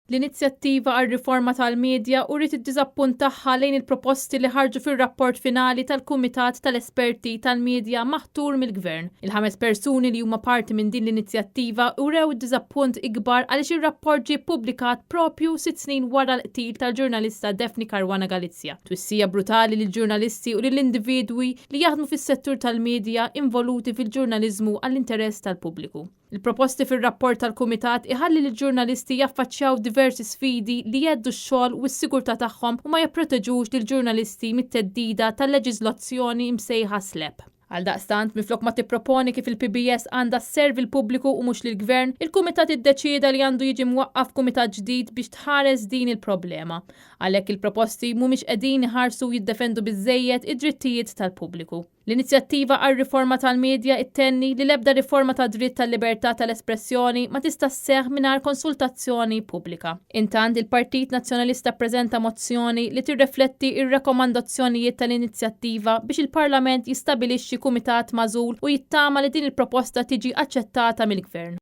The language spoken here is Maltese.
L-inizjattiva għal riforma tal-medja uriet id-diżappunt tagħha lejn il-proposti li ħarġu fir-rapport finali tal-Kumitat tal-Esperti tal-Medja maħtur mill-Gvern. Il-5 persuni li huma parti minn din l-inizjattiva urew id-diżappunt ikbar għaliex ir-rapport ġie ppubblikat propju 6 snin wara l-qtil tal-ġurnalista Daphne Caruana Galizia. Twissija brutali lill-ġurnalisti u lill-individwi li jaħdmu fis-settur tal-medja involuti fil-ġurnaliżmu għall-interess tal-pubbliku. Il-proposti fir-rapport tal-Kumitat iħalli lill-ġurnalisti jaffaċċjaw diversi sfidi li jeddu x-xogħol u s-sigurtà tagħhom u ma jipproteġux lill-ġurnalisti mit-teddida tal-leġiżlazzjoni msejħa SLAPP. Għaldaqstant, minflok ma tipproponi kif il-PBS għandha sservi l-pubbliku u mhux lill-Gvern, il-Kumitat iddeċieda li għandu jiġi mwaqqaf kumitat ġdid biex tħares din il-problema. Għalhekk il-proposti mhumiex qegħdin iħarsu jiddefendu biżżejjed id-drittijiet tal-pubbliku. L-inizjattiva għal riforma tal-medja ittenni li l-ebda riforma ta' dritt tal-libertà tal-espressjoni ma tista' sseħħ mingħajr konsultazzjoni pubblika. Intant il-Partit Nazzjonalista ppreżenta mozzjoni li tirrifletti ir-rakkomandazzjonijiet tal-inizjattiva biex il-Parlament jistabilixxi kumitat magħżul u jittama li din il-proposta tiġi aċċettata mill-Gvern.